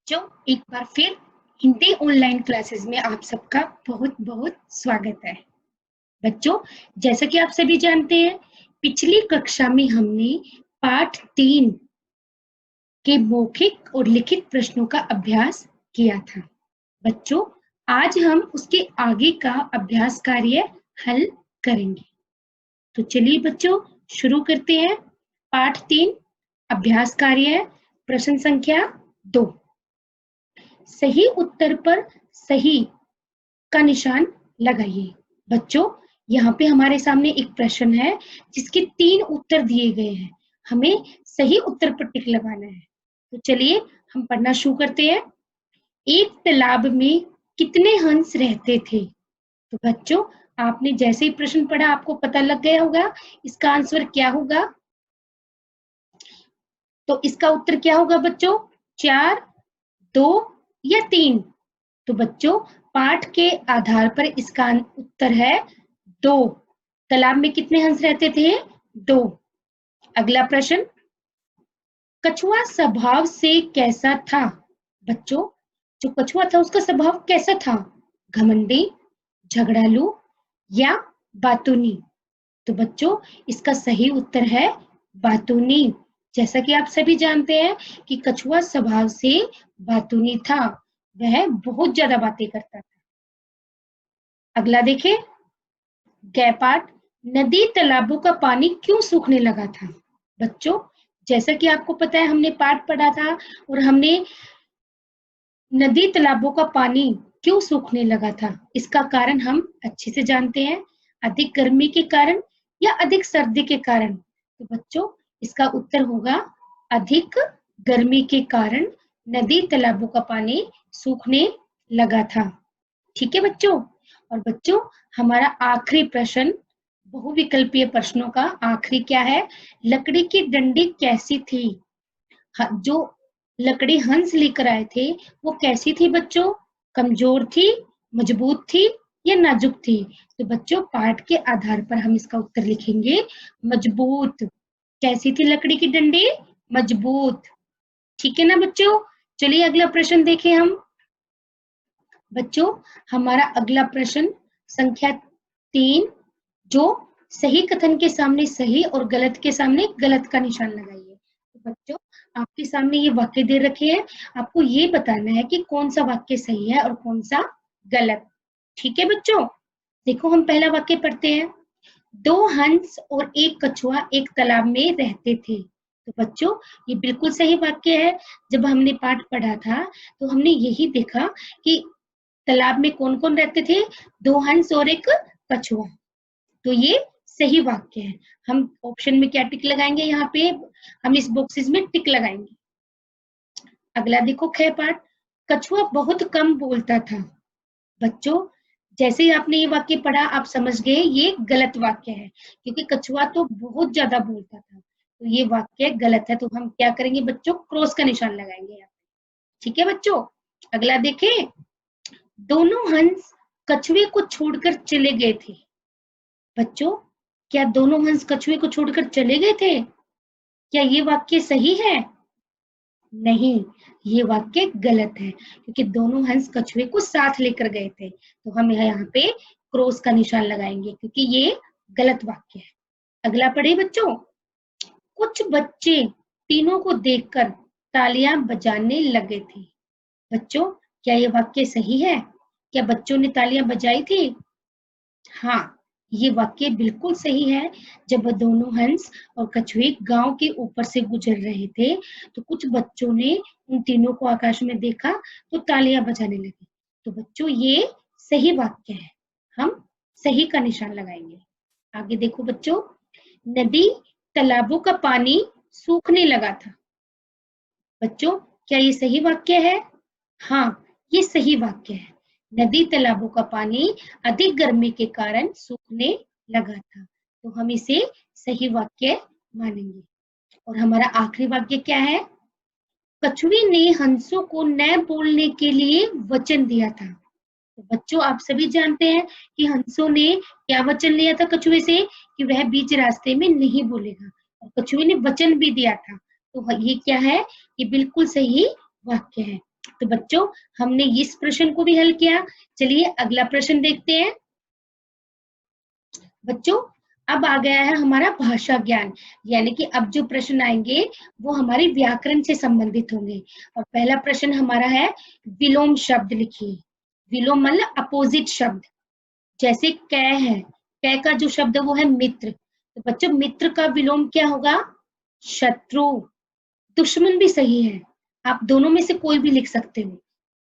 बच्चों, एक बार फिर हिंदी ऑनलाइन क्लासेस में आप सबका बहुत बहुत स्वागत है। बच्चों, जैसा कि आप सभी जानते हैं, पिछली कक्षा में हमने पाठ 3 के मौखिक और लिखित प्रश्नों का अभ्यास किया था। बच्चों, आज हम उसके आगे का अभ्यास कार्य हल करेंगे। तो चलिए बच्चों, शुरू करते हैं। पाठ 3 अभ्यास कार्य, प्रश्न संख्या 2। सही उत्तर पर सही का निशान लगाइए। बच्चों, यहाँ पे हमारे सामने एक प्रश्न है जिसके 3 उत्तर दिए गए हैं। हमें सही उत्तर पर टिक लगाना है। तो चलिए हम पढ़ना शुरू करते हैं। एक तालाब में कितने हंस रहते थे? तो बच्चों, आपने जैसे ही प्रश्न पढ़ा आपको पता लग गया होगा इसका आंसर क्या होगा। तो इसका उत्तर क्या होगा बच्चों? 4, 2 या 3? तो बच्चों, पाठ के आधार पर इसका उत्तर है 2। तालाब में कितने हंस रहते थे? 2। अगला प्रश्न, कछुआ स्वभाव से कैसा था? बच्चों, जो कछुआ था उसका स्वभाव कैसा था? घमंडी, झगड़ालू या बातूनी? तो बच्चों, इसका सही उत्तर है बातूनी। जैसा कि आप सभी जानते हैं कि कछुआ स्वभाव से बातूनी था, वह बहुत ज्यादा बातें करता था। अगला देखें, गै पाठ, नदी तालाबों का पानी क्यों सूखने लगा था? बच्चों, जैसा कि आपको पता है हमने पाठ पढ़ा था और हमने नदी तालाबों का पानी क्यों सूखने लगा था इसका कारण हम अच्छे से जानते हैं। अधिक गर्मी के कारण या अधिक सर्दी के कारण? तो बच्चों, इसका उत्तर होगा अधिक गर्मी के कारण नदी तालाबों का पानी सूखने लगा था। ठीक है बच्चों। और बच्चों, हमारा आखिरी प्रश्न बहुविकल्पीय प्रश्नों का आखिरी क्या है? लकड़ी की डंडी कैसी थी? जो लकड़ी हंस लेकर आए थे वो कैसी थी बच्चों? कमजोर थी, मजबूत थी या नाजुक थी? तो बच्चों, पाठ के आधार पर हम इसका उत्तर लिखेंगे मजबूत। कैसी थी लकड़ी की डंडी? मजबूत। ठीक है ना बच्चों। चलिए अगला प्रश्न देखें हम। बच्चों, हमारा अगला प्रश्न संख्या 3, जो सही कथन के सामने सही और गलत के सामने गलत का निशान लगाइए। तो बच्चों, आपके सामने ये वाक्य दे रखे हैं, आपको ये बताना है कि कौन सा वाक्य सही है और कौन सा गलत। ठीक है बच्चों, देखो हम पहला वाक्य पढ़ते हैं। 2 हंस और 1 कछुआ एक तालाब में रहते थे। तो बच्चों, ये बिल्कुल सही वाक्य है। जब हमने पाठ पढ़ा था तो हमने यही देखा कि तालाब में कौन कौन रहते थे? 2 हंस और 1 कछुआ। तो ये सही वाक्य है। हम ऑप्शन में क्या टिक लगाएंगे? यहाँ पे हम इस बॉक्सेस में टिक लगाएंगे। अगला देखो ख पाठ, कछुआ बहुत कम बोलता था। बच्चों, जैसे ही आपने ये वाक्य पढ़ा आप समझ गए ये गलत वाक्य है, क्योंकि कछुआ तो बहुत ज्यादा बोलता था। तो ये वाक्य गलत है। तो हम क्या करेंगे बच्चों? क्रॉस का निशान लगाएंगे यहाँ पे। ठीक है बच्चों। अगला देखें, दोनों हंस कछुए को छोड़कर चले गए थे। बच्चों, क्या दोनों हंस कछुए को छोड़कर चले गए थे? क्या ये वाक्य सही है? नहीं, ये वाक्य गलत है, क्योंकि दोनों हंस कछुए को साथ लेकर गए थे। तो हम यहाँ पे क्रॉस का निशान लगाएंगे क्योंकि ये गलत वाक्य है। अगला पढ़े बच्चों, कुछ बच्चे तीनों को देखकर तालियां बजाने लगे थे। बच्चों, क्या ये वाक्य सही है? क्या बच्चों ने तालियां बजाई थी? हाँ, ये वाक्य बिल्कुल सही है। जब दोनों हंस और कछुए गांव के ऊपर से गुजर रहे थे तो कुछ बच्चों ने उन तीनों को आकाश में देखा तो तालियां बजाने लगे। तो बच्चों, ये सही वाक्य है। हम सही का निशान लगाएंगे। आगे देखो बच्चों, नदी तालाबों का पानी सूखने लगा था। बच्चों, क्या ये सही वाक्य है? हाँ, ये सही वाक्य है। नदी तालाबों का पानी अधिक गर्मी के कारण सूखने लगा था। तो हम इसे सही वाक्य मानेंगे। और हमारा आखिरी वाक्य क्या है? कछुए ने हंसों को न बोलने के लिए वचन दिया था। तो बच्चों, आप सभी जानते हैं कि हंसों ने क्या वचन लिया था कछुए से कि वह बीच रास्ते में नहीं बोलेगा, और कछुए ने वचन भी दिया था। तो ये क्या है? ये बिल्कुल सही वाक्य है। तो बच्चों हमने इस प्रश्न को भी हल किया। चलिए अगला प्रश्न देखते हैं। बच्चों अब आ गया है हमारा भाषा ज्ञान, यानी कि अब जो प्रश्न आएंगे वो हमारे व्याकरण से संबंधित होंगे। और पहला प्रश्न हमारा है विलोम शब्द लिखिए। विलोम मतलब अपोजिट शब्द। जैसे कै है, कै का जो शब्द है वो है मित्र। तो बच्चों मित्र का विलोम क्या होगा? शत्रु। दुश्मन भी सही है, आप दोनों में से कोई भी लिख सकते हो,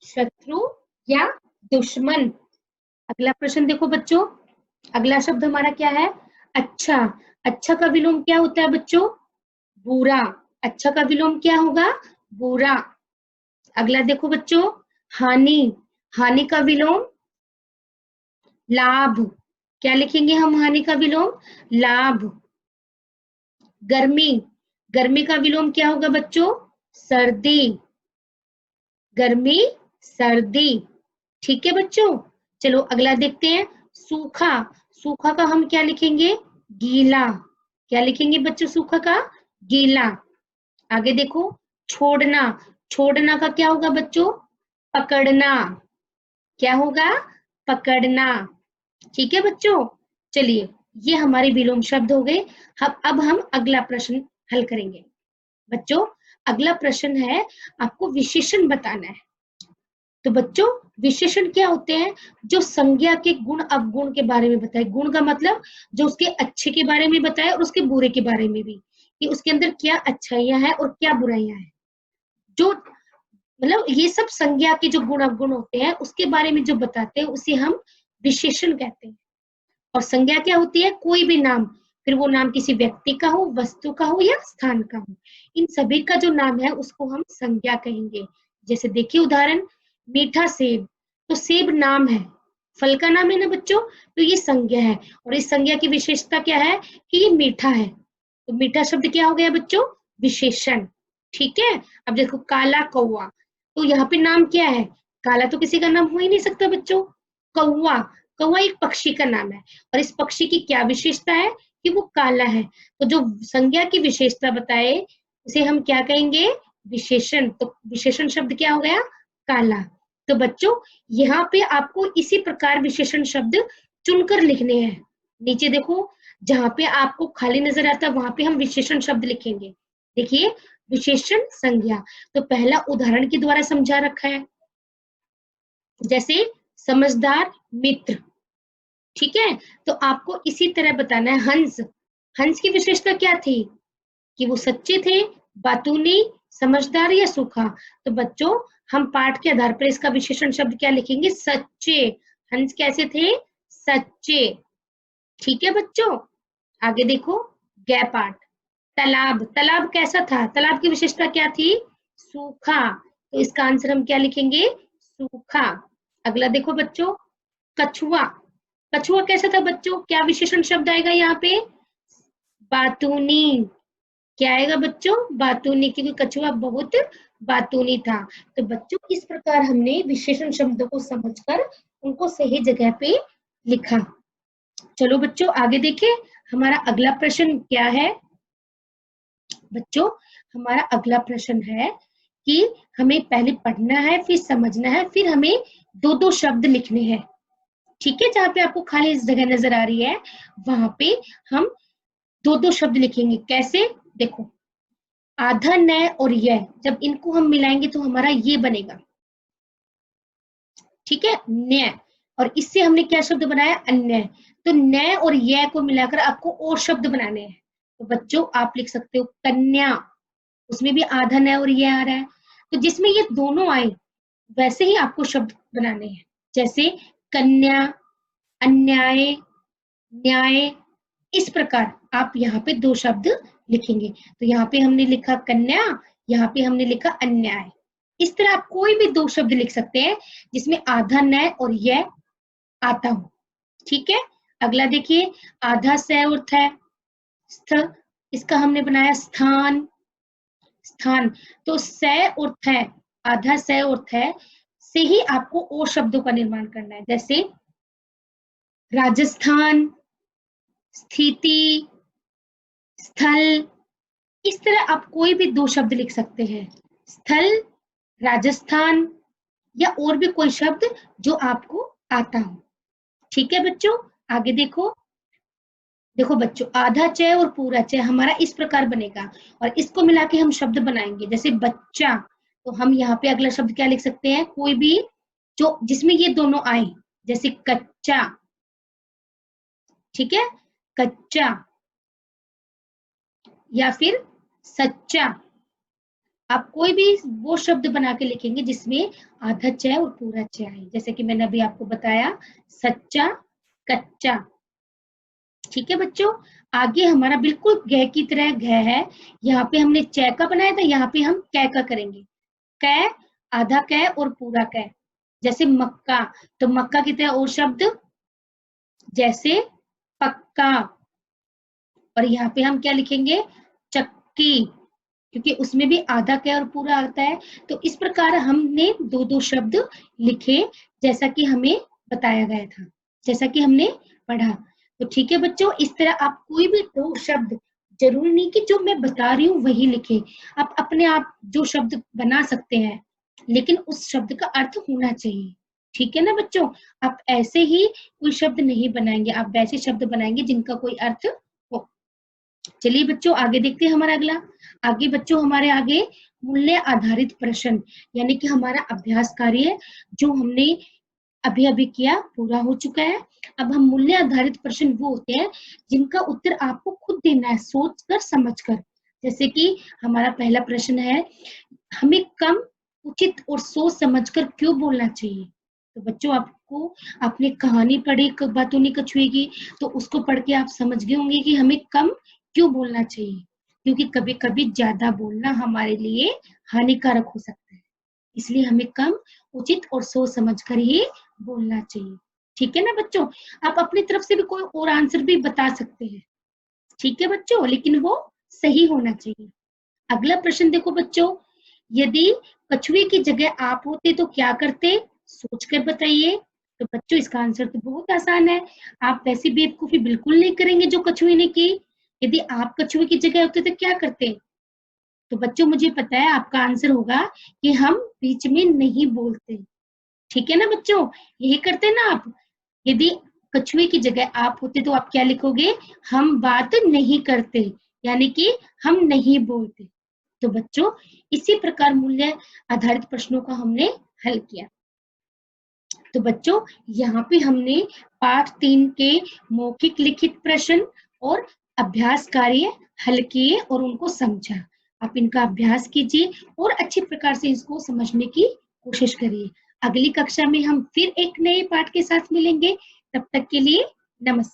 शत्रु या दुश्मन। अगला प्रश्न देखो बच्चों, अगला शब्द हमारा क्या है? अच्छा। अच्छा का विलोम क्या होता है बच्चों? बुरा। अच्छा का विलोम क्या होगा? बुरा। अगला देखो बच्चों, हानि। हानि का विलोम लाभ। क्या लिखेंगे हम हानि का विलोम? लाभ। गर्मी। गर्मी का विलोम क्या होगा बच्चों? सर्दी। गर्मी, सर्दी। ठीक है बच्चों। चलो अगला देखते हैं, सूखा। सूखा का हम क्या लिखेंगे? गीला। क्या लिखेंगे बच्चों सूखा का? गीला। आगे देखो, छोड़ना। छोड़ना का क्या होगा बच्चों? पकड़ना। क्या होगा? पकड़ना। ठीक है बच्चों। चलिए ये हमारे विलोम शब्द हो गए। अब हम अगला प्रश्न हल करेंगे। बच्चों अगला प्रश्न है, आपको विशेषण बताना है। तो बच्चों विशेषण क्या होते हैं? जो संज्ञा के गुण अवगुण के बारे में बताए। गुण का मतलब जो उसके अच्छे के बारे में बताए और उसके बुरे के बारे में भी, कि उसके अंदर क्या अच्छाइयां हैं और क्या बुराइयां हैं। जो मतलब ये सब संज्ञा के जो गुण अवगुण होते हैं उसके बारे में जो बताते हैं उसे हम विशेषण कहते हैं। और संज्ञा क्या होती है? कोई भी नाम, फिर वो नाम किसी व्यक्ति का हो, वस्तु का हो या स्थान का हो, इन सभी का जो नाम है उसको हम संज्ञा कहेंगे। जैसे देखिए उदाहरण, मीठा सेब। तो सेब नाम है, फल का नाम है ना बच्चों, तो ये संज्ञा है। और इस संज्ञा की विशेषता क्या है? कि ये मीठा है। तो मीठा शब्द क्या हो गया बच्चों? विशेषण। ठीक है। अब देखो काला कौवा, तो यहाँ पे नाम क्या है? काला तो किसी का नाम हो ही नहीं सकता बच्चों। कौवा, कौवा एक पक्षी का नाम है। और इस पक्षी की क्या विशेषता है? कि वो काला है। तो जो संज्ञा की विशेषता बताए उसे हम क्या कहेंगे? विशेषण। तो विशेषण शब्द क्या हो गया? काला। तो बच्चों यहाँ पे आपको इसी प्रकार विशेषण शब्द चुनकर लिखने हैं। नीचे देखो, जहां पे आपको खाली नजर आता है वहां पे हम विशेषण शब्द लिखेंगे। देखिए विशेषण संज्ञा, तो पहला उदाहरण के द्वारा समझा रखा है। जैसे समझदार मित्र। ठीक है। तो आपको इसी तरह बताना है हंस। हंस की विशेषता क्या थी? कि वो सच्चे थे, बातूनी, समझदार या सूखा। तो बच्चों हम पाठ के आधार पर इसका विशेषण शब्द क्या लिखेंगे? सच्चे। हंस कैसे थे? सच्चे। ठीक है बच्चों। आगे देखो, गै पाठ। तालाब। तालाब कैसा था? तालाब की विशेषता क्या थी? सूखा। तो इसका आंसर हम क्या लिखेंगे? सूखा। अगला देखो बच्चों, कछुआ। कछुआ कैसा था बच्चों? क्या विशेषण शब्द आएगा यहाँ पे? बातूनी। क्या आएगा बच्चों? बातूनी, क्योंकि कछुआ बहुत बातूनी था। तो बच्चों इस प्रकार हमने विशेषण शब्दों को समझकर उनको सही जगह पे लिखा। चलो बच्चों आगे देखें, हमारा अगला प्रश्न क्या है? बच्चों हमारा अगला प्रश्न है कि हमें पहले पढ़ना है, फिर समझना है, फिर हमें दो दो शब्द लिखने हैं। ठीक है। जहां पे आपको खाली इस जगह नजर आ रही है वहां पे हम दो दो शब्द लिखेंगे। कैसे? देखो, आधा न और यह, जब इनको हम मिलाएंगे तो हमारा ये बनेगा। ठीक है, न्य। और इससे हमने क्या शब्द बनाया? अन्य। तो न और यह को मिलाकर आपको और शब्द बनाने हैं। तो बच्चों आप लिख सकते हो कन्या, उसमें भी आधा न और यह आ रहा है। तो जिसमें ये दोनों आए वैसे ही आपको शब्द बनाने हैं। जैसे कन्या, अन्याय, न्याय। इस प्रकार आप यहाँ पे दो शब्द लिखेंगे। तो यहाँ पे हमने लिखा कन्या, यहाँ पे हमने लिखा अन्याय। इस तरह आप कोई भी दो शब्द लिख सकते हैं जिसमें आधा न और यह आता हो। ठीक है। अगला देखिए, आधा स अर्थ है स्थ, इसका हमने बनाया स्थान। स्थान। तो स अर्थ है, आधा स अर्थ है से ही आपको और शब्दों का निर्माण करना है। जैसे राजस्थान, स्थिति, स्थल। इस तरह आप कोई भी दो शब्द लिख सकते हैं। स्थल राजस्थान या और भी कोई शब्द जो आपको आता हो। ठीक है बच्चों, आगे देखो। देखो बच्चों, आधा च और पूरा च हमारा इस प्रकार बनेगा और इसको मिला के हम शब्द बनाएंगे। जैसे बच्चा, तो हम यहाँ पे अगला शब्द क्या लिख सकते हैं, कोई भी जो जिसमें ये दोनों आए, जैसे कच्चा। ठीक है, कच्चा या फिर सच्चा। आप कोई भी वो शब्द बना के लिखेंगे जिसमें आधा च और पूरा च आए, जैसे कि मैंने अभी आपको बताया, सच्चा, कच्चा। ठीक है बच्चों, आगे हमारा बिल्कुल घ की तरह घ है। यहाँ पे हमने च का बनाया था, यहाँ पे हम क का करेंगे। क, आधा क और पूरा क। जैसे मक्का, तो मक्का की तरह और शब्द, जैसे पक्का। और यहाँ पे हम क्या लिखेंगे, चक्की, क्योंकि उसमें भी आधा क और पूरा आता है। तो इस प्रकार हमने दो दो शब्द लिखे, जैसा कि हमें बताया गया था, जैसा कि हमने पढ़ा। तो ठीक है बच्चों, इस तरह आप कोई भी दो शब्द, जरूरी नहीं कि जो मैं बता रही हूँ वही लिखे, आप अपने आप जो शब्द बना सकते हैं, लेकिन उस शब्द का अर्थ होना चाहिए। ठीक है ना बच्चों, आप ऐसे ही कोई शब्द नहीं बनाएंगे, आप वैसे शब्द बनाएंगे जिनका कोई अर्थ हो। चलिए बच्चों, आगे देखते हैं हमारा अगला। आगे बच्चों, हमारे आगे मूल्य आधारित प्रश्न, यानी कि हमारा अभ्यास कार्य जो हमने अभी अभी किया पूरा हो चुका है। अब हम मूल्य आधारित प्रश्न वो होते हैं जिनका उत्तर आपको खुद देना है, सोच कर समझ कर। जैसे कि हमारा पहला प्रश्न है, हमें कम, उचित और सोच समझकर क्यों बोलना चाहिए। तो बच्चों, आपको आपने कहानी पढ़ी बातों नहीं कछुए की, तो उसको पढ़ के आप समझ गए होंगे कि हमें कम क्यों बोलना चाहिए, क्योंकि कभी कभी ज्यादा बोलना हमारे लिए हानिकारक हो सकता है। इसलिए हमें कम, उचित और सोच समझकर ही बोलना चाहिए। ठीक है ना बच्चों, आप अपनी तरफ से भी कोई और आंसर भी बता सकते हैं। ठीक है बच्चों, लेकिन वो सही होना चाहिए। अगला प्रश्न देखो बच्चों, यदि कछुए की जगह आप होते तो क्या करते, सोचकर बताइए। तो बच्चों, इसका आंसर तो बहुत आसान है, आप वैसी बेवकूफी बिल्कुल नहीं करेंगे जो कछुए ने की। यदि आप कछुए की जगह होते तो क्या करते। तो बच्चों, मुझे पता है आपका आंसर होगा कि हम बीच में नहीं बोलते। ठीक है ना बच्चों, यही करते ना आप। यदि कछुए की जगह आप होते तो आप क्या लिखोगे, हम बात नहीं करते, यानी कि हम नहीं बोलते। तो बच्चों, इसी प्रकार मूल्य आधारित प्रश्नों का हमने हल किया। तो बच्चों, यहाँ पे हमने पाठ 3 के मौखिक लिखित प्रश्न और अभ्यास कार्य हल किए और उनको समझा। आप इनका अभ्यास कीजिए और अच्छे प्रकार से इसको समझने की कोशिश करिए। अगली कक्षा में हम फिर एक नए पाठ के साथ मिलेंगे। तब तक के लिए नमस्कार।